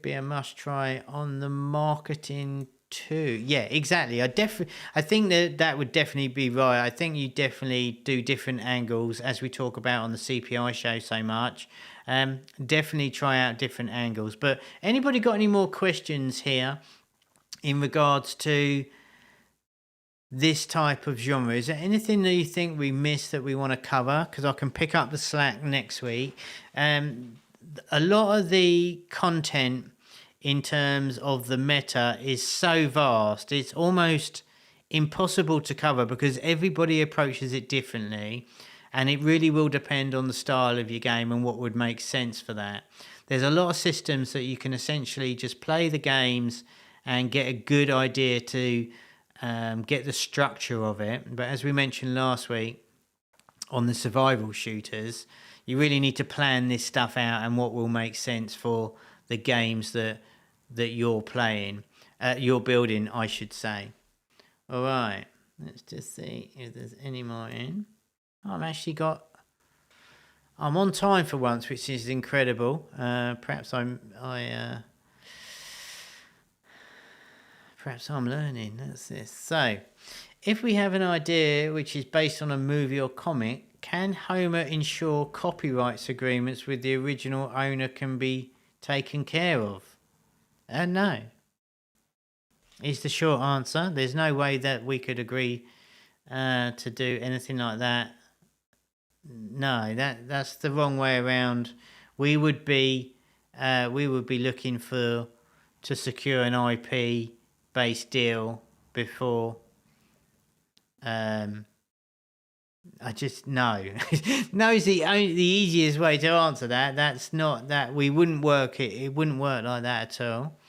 be a must try on the marketing too. Yeah, exactly. I think that would definitely be right. I think you definitely do different angles, as we talk about on the CPI show so much. Definitely try out different angles. But anybody got any more questions here in regards to this type of genre? Is there anything that you think we missed that we want to cover? Because I can pick up the slack next week. A lot of the content in terms of the meta is so vast. It's almost impossible to cover because everybody approaches it differently, and it really will depend on the style of your game and what would make sense for that. There's a lot of systems that you can essentially just play the games and get a good idea to get the structure of it. But as we mentioned last week on the survival shooters, you really need to plan this stuff out and what will make sense for the games that you're playing, you're building, I should say. All right, let's just see if there's any more in. I'm on time for once, which is incredible. Perhaps I'm learning. That's this. So, if we have an idea which is based on a movie or comic, can Homa ensure copyrights agreements with the original owner can be taken care of? No. Is the short answer. There's no way that we could agree to do anything like that. No, that's the wrong way around. We would be looking to secure an IP based deal before. I just no. No is the easiest way to answer that. That's not that we wouldn't work it. It wouldn't work like that at all.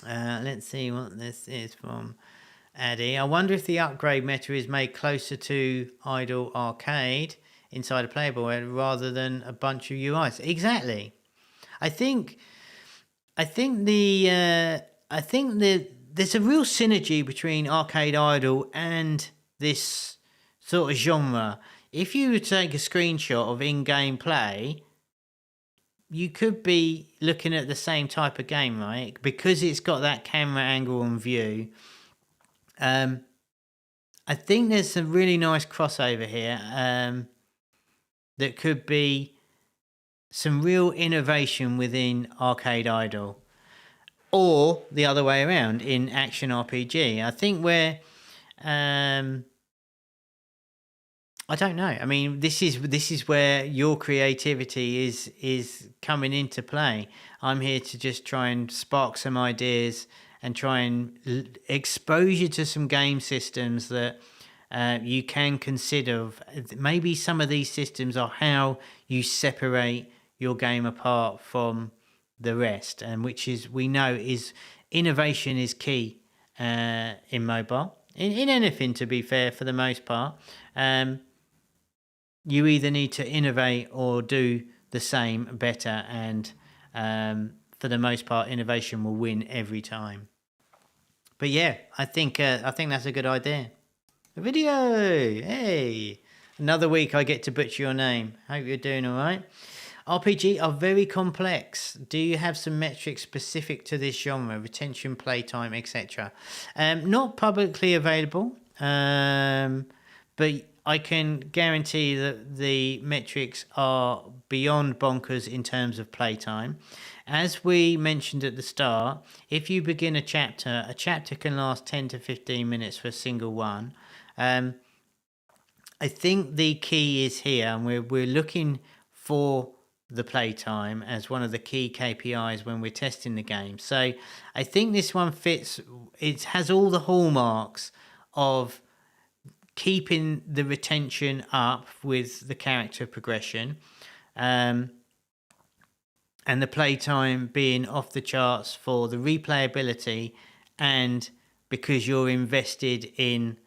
Let's see what this is from Addy. I wonder if the upgrade meta is made closer to idle arcade inside a playable rather than a bunch of UIs. Exactly. I think there's a real synergy between arcade idle and this sort of genre. If you take a screenshot of in-game play, you could be looking at the same type of game, right? Because it's got that camera angle and view. I think there's some really nice crossover here. That could be some real innovation within arcade idle, or the other way around in action RPG. I think where I don't know. I mean, this is where your creativity is coming into play. I'm here to just try and spark some ideas and try and expose you to some game systems that you can consider. Maybe some of these systems are how you separate your game apart from the rest, and which is, we know, is innovation is key in mobile, in anything, to be fair, for the most part. You either need to innovate or do the same better, and for the most part, innovation will win every time. But yeah, I think that's a good idea. A video, hey! Another week I get to butcher your name. Hope you're doing all right. RPG are very complex. Do you have some metrics specific to this genre, retention, playtime, etc.? Not publicly available, but I can guarantee that the metrics are beyond bonkers in terms of playtime. As we mentioned at the start, if you begin a chapter can last 10 to 15 minutes for a single one. I think the key is here, and we're looking for the playtime as one of the key KPIs when we're testing the game. So I think this one fits. It has all the hallmarks of keeping the retention up with the character progression, and the playtime being off the charts for the replayability, and because you're invested in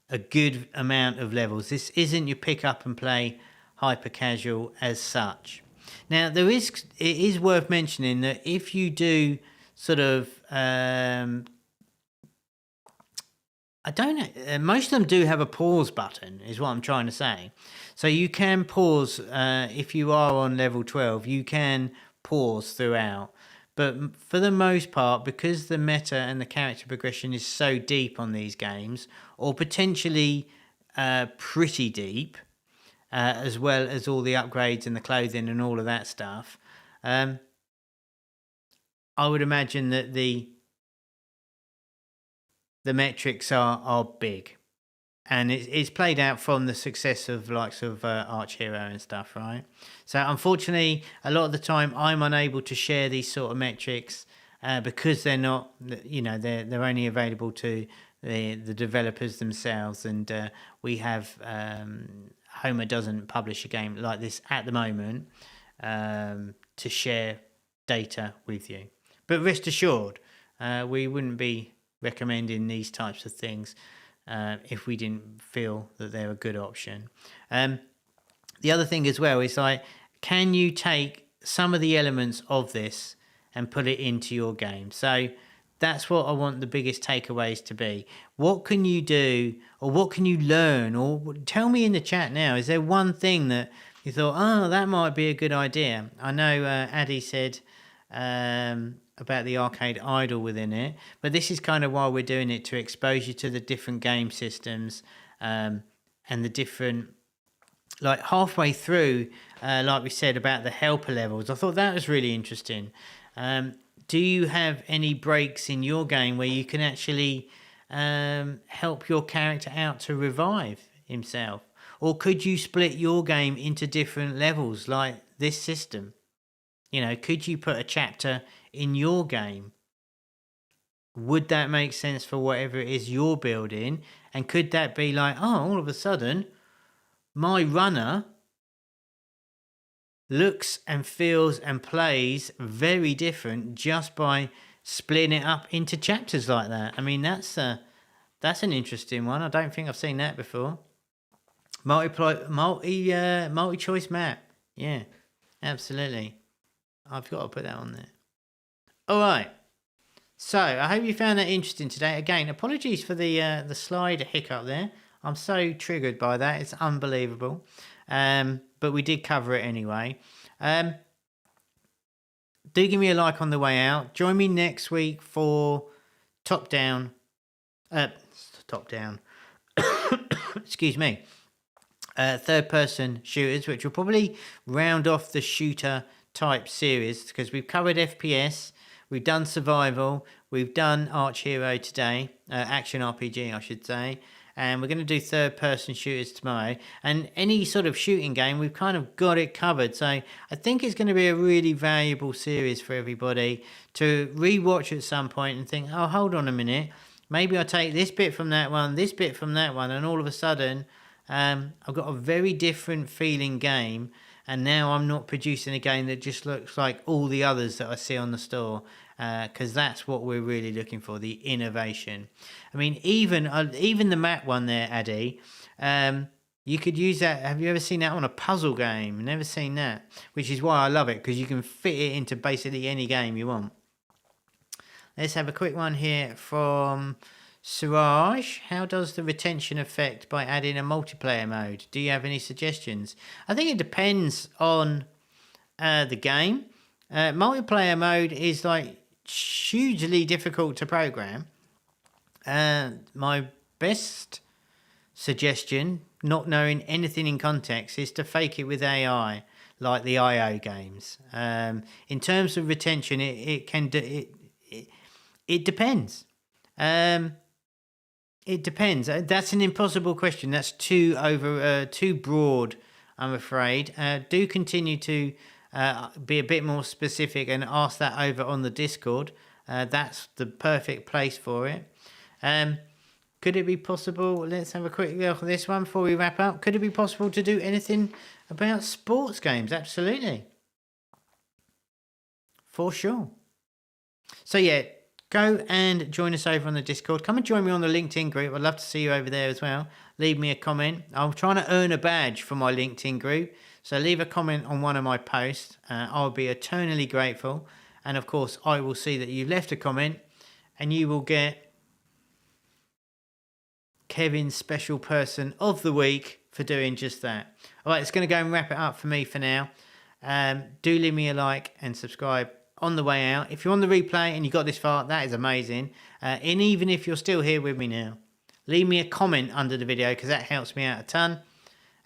a good amount of levels. This isn't your pick up and play hyper casual as such. Now it is worth mentioning that if you do sort of I don't know, most of them do have a pause button, is what I'm trying to say. So you can pause if you are on level 12, you can pause throughout. But for the most part, because the meta and the character progression is so deep on these games, or potentially pretty deep, as well as all the upgrades and the clothing and all of that stuff, I would imagine that the metrics are big. And it's played out from the success of likes of Arch Hero and stuff, right? So unfortunately, a lot of the time I'm unable to share these sort of metrics because they're not, they're only available to the developers themselves, and we have Homa doesn't publish a game like this at the moment to share data with you. But rest assured, we wouldn't be recommending these types of things if we didn't feel that they're a good option. The other thing as well is, like, can you take some of the elements of this and put it into your game? So that's what I want the biggest takeaways to be. What can you do, or what can you learn? Or tell me in the chat now, is there one thing that you thought, oh, that might be a good idea? I know Addy said about the arcade idol within it, but this is kind of why we're doing it, to expose you to the different game systems and the different, like halfway through, like we said about the helper levels. I thought that was really interesting. Do you have any breaks in your game where you can actually help your character out to revive himself? Or could you split your game into different levels like this system? Could you put a chapter in your game? Would that make sense for whatever it is you're building? And could that be like, oh, all of a sudden, my runner looks and feels and plays very different just by splitting it up into chapters like that? I mean, that's an interesting one. I don't think I've seen that before. Multi-choice map. Yeah, absolutely. I've got to put that on there. All right. So I hope you found that interesting today. Again, apologies for the slide hiccup there. I'm so triggered by that. It's unbelievable. But we did cover it anyway. Do give me a like on the way out. Join me next week for top down. Excuse me. Third person shooters, which will probably round off the shooter type series, because we've covered FPS, we've done survival, we've done Arch Hero today, action RPG I should say, and we're going to do third person shooters tomorrow. And any sort of shooting game, we've kind of got it covered. So I think it's going to be a really valuable series for everybody to rewatch at some point and think, oh, hold on a minute, maybe I take this bit from that one, this bit from that one, and all of a sudden I've got a very different feeling game. And now I'm not producing a game that just looks like all the others that I see on the store, because that's what we're really looking for, the innovation. I mean, even the map one there, Addy, you could use that. Have you ever seen that on a puzzle game? Never seen that, which is why I love it, because you can fit it into basically any game you want. Let's have a quick one here from Suraj. How does the retention affect by adding a multiplayer mode? Do you have any suggestions? I think it depends on the game. Multiplayer mode is like hugely difficult to program. My best suggestion, not knowing anything in context, is to fake it with AI, like the IO games. In terms of retention, it depends. It depends. That's an impossible question. That's too broad, I'm afraid. Do continue to be a bit more specific and ask that over on the Discord. That's the perfect place for it. Could it be possible? Let's have a quick look at this one before we wrap up. Could it be possible to do anything about sports games? Absolutely. For sure. So yeah, go and join us over on the Discord. Come and join me on the LinkedIn group. I'd love to see you over there as well. Leave me a comment. I'm trying to earn a badge for my LinkedIn group. So leave a comment on one of my posts. I'll be eternally grateful. And of course, I will see that you've left a comment and you will get Kevin's special person of the week for doing just that. All right, it's going to go and wrap it up for me for now. Do leave me a like and subscribe on the way out. If you're on the replay and you got this far, that is amazing. And even if you're still here with me now, leave me a comment under the video, because that helps me out a ton.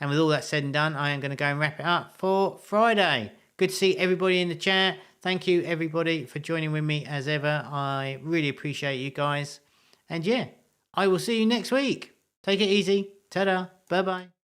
And with all that said and done, I am going to go and wrap it up for Friday. Good to see everybody in the chat. Thank you everybody for joining with me as ever. I really appreciate you guys. And yeah, I will see you next week. Take it easy. Ta-da. Bye-bye.